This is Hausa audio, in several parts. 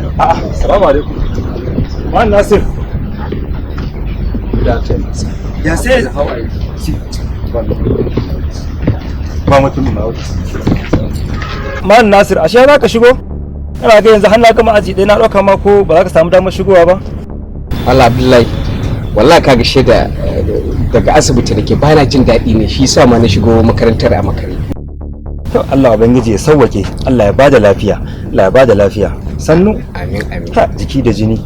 Assalamu alaikum. Wan Nasir. Ya sai ba mutum na wuce. Man Nasir, ashe za ka shigo? Kana ga yanzu har na gama aji ɗaya na ɗauka ma ko ba za ka samu damar shigowa ba? Allah Abdullahi, wallahi ka gashe da daga asibiti nake ba na jin daɗi ne shi yasa ma na shigo makarantar a makare. To Allah ubangiji ya sauwake, Allah ya bada lafiya, Allah ya bada lafiya. Sannu? Amin amin. Ta jiki da jini.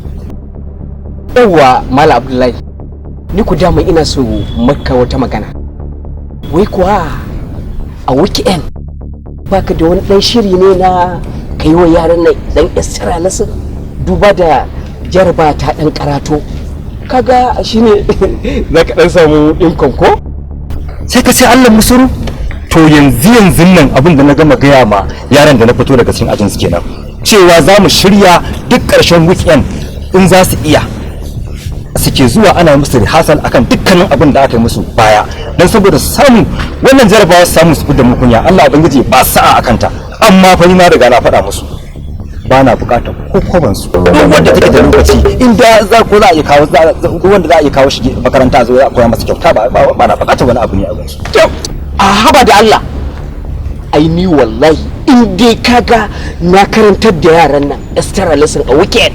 Yawwa Malam Abdullahi, ni ku dama ina so maka wata magana. Wai kuwa a weekend baka da wani dan shiri ne na kai wa yaran nan dan extra lesson duba da jarba ta dan karato kaga shine zaka dan samu income ko Sai ka ce Allah musuru? To yanzu nan abin da na gama gaya ma yaran da na fito daga cikin ajin su kenan. Cewa za mu shirya duk ƙarshen weekend in za su iya. Suke zuwa ana musu rehearsal akan dukkanin abin da aka yi musu baya dan saboda samu wannan jarabawa su samu su fi da mukunya Allah ubangiji ba sa'a akan ta amma fa ni na riga na faɗa musu ba na bukatar kokoban su duk wanda take da lokaci inda za ko za a iya kawo wanda za a iya kawo shi makaranta zo a koya masa kyauta ba na bukatar wani abu ne a gansu a haba da Allah ai ni wallahi in dai kaga na karantar da yaran nan extra lesson a weekend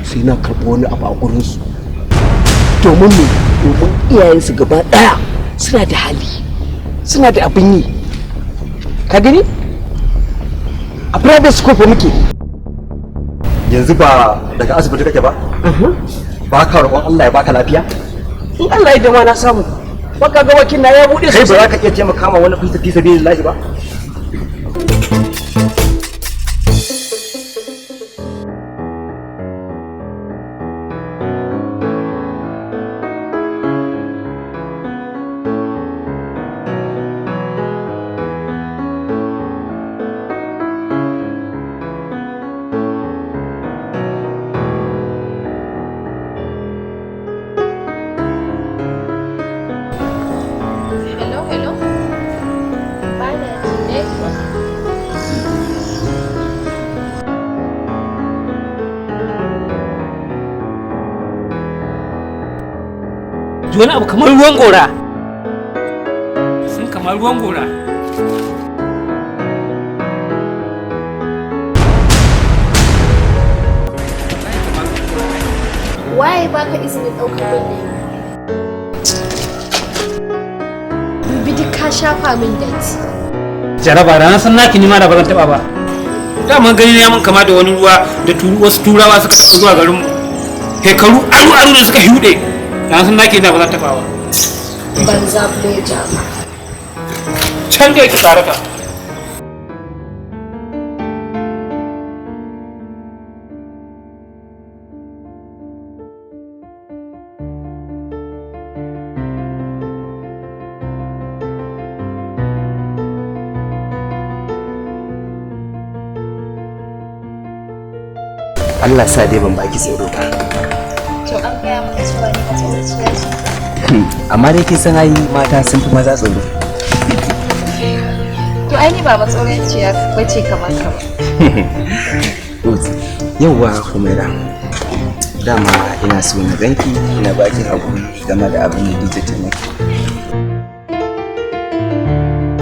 sai na karɓi wani abu a gurinsu domin me domin iyayensu gaba ɗaya suna da hali suna da abin yi ka gani a private school fa muke yanzu ba daga asibiti kake ba ba ka roƙon Allah ya baka lafiya in Allah ya dama na samu baka ga wakin na ya bude kai ba za ka iya taimaka ma wani fi sabilillahi ba wani abu kamar ruwan gora sun kamar ruwan gora waye baka izinin ɗaukar wannan dubi duk ka shafa min datti jaraba da na san naki nima da ba zan taba ba dama gani ya mun kama da wani ruwa da wasu turawa suka tafi zuwa garin mu shekaru aru da suka shuɗe na san naki na ba zan taba ba banza bleja can da yake tare ka Allah sa dai ban baki tsoro ba to an gaya maka cewa ni mace ce amma dai kin san ai mata sun fi maza tsoro to ai ni ba matsoranciya bace kamar ka ba yauwa Humaira dama ina so na ganki ina baki hakuri game da abin da DJ ta maki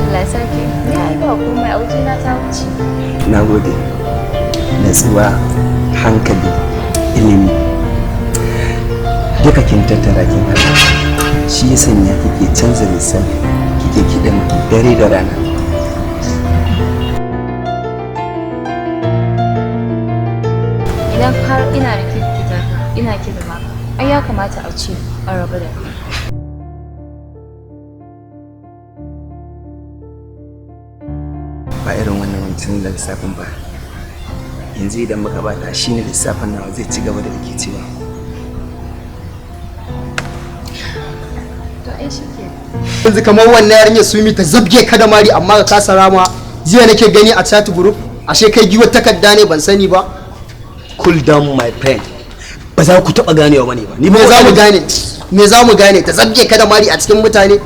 Allah sarki ni ai ba komai a waje na ta wuce nagode natsuwa hankali ilimi duka kin tattara kin hada shi ya sanya kike canza lissafi kike kiɗan dare da rana idan har ina da kirkita ina kirma ai ya kamata a ce an rabu da ni ba irin wannan wancan da lissafin ba yanzu idan muka bata shine lissafin nawa zai ci gaba da rikicewa to ai shike yanzu kamar wannan yarinya su mi ta zabge ka da mari amma ka kasa rama jiya nake gani a chat group ashe kai giwar takarda ne ban sani ba cool down my friend ba za ku taba ganewa bane ba ni me za mu gane ta zabge ka da mari a cikin mutane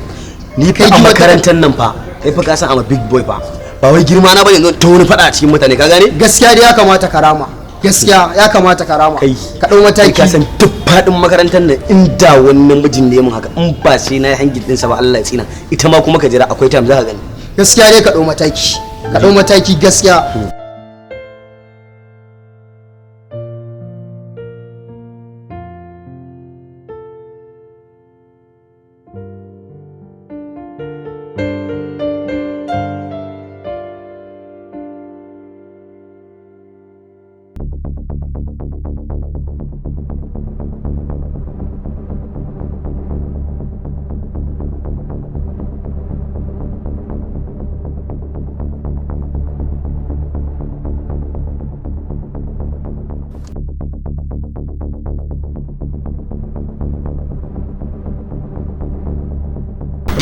ni kai a makarantar nan fa kai fa ka san I'm a big boy fa ba wai girma na bane ta wani fada a cikin mutane ka gane gaskiya dai ya kamata karama gaskiya ya kamata karama kai ka dau mataki ka san duk fadin makarantar nan inda wani namijin ne mun haka in ba sai na hangin din sa ba Allah ya tsina ita ma kuma ka jira akwai time za ka gani gaskiya dai ka dau mataki gaskiya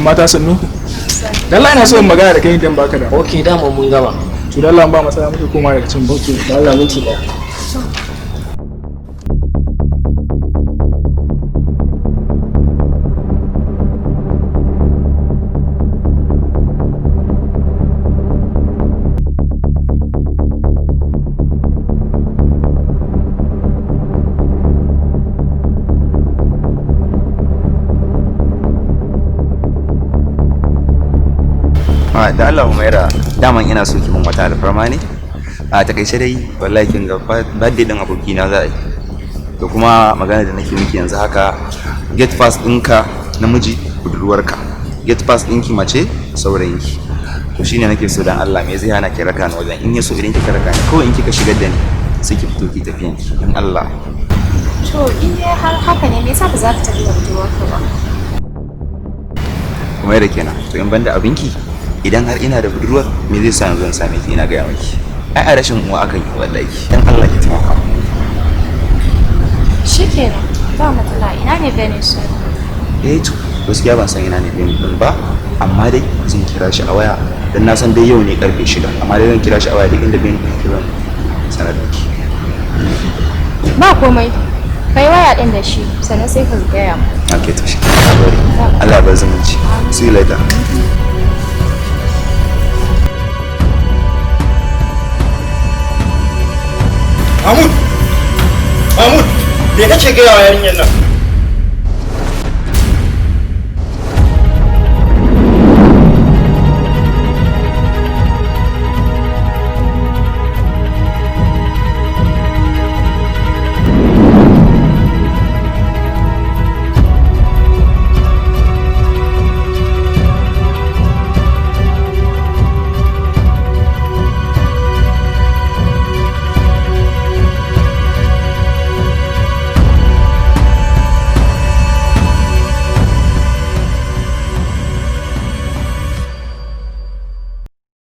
mata sannu dalla ina so in magana da kai idan baka da okay dama mun gama to dalla ba matsala muke koma daga cin bauki da Allah minti daya da Allah Umaira daman ina so ki mun wata alfarma ne a takaice dai wallahi kin ga birthday din abokina za a yi to kuma magana da nake miki yanzu haka get pass ɗinka namiji budurwarka get pass ɗinki mace saurayinki to shine nake so dan Allah me zai hana ki raka ni wajen in yaso idan kika raka ni kawai in kika shigar da ni sai ki fito ki tafiyan ki dan Allah To in dai har haka ne me yasa ba za ka tafi da budurwarka ba? Umaira kenan to in banda abinki idan har ina da budurwar me zai sa yanzu in same ki ina ga miki ai a rashin uwa akan yi wallahi dan Allah ki taimaka Shikenan ba matsala ina ne Venice? to gaskiya ban san ina ne din ba amma dai zan kira shi a waya dan na san dai yau ne karfe 6 amma dai zan kira shi a waya duk inda bin kiran sanar da ki Ba komai. Kai waya din da shi sannan sai ka gaya mu. okay to shi Allah ba zumunci see you later Mahmud! Mahmud! Me kake gaya wa yarinyar nan?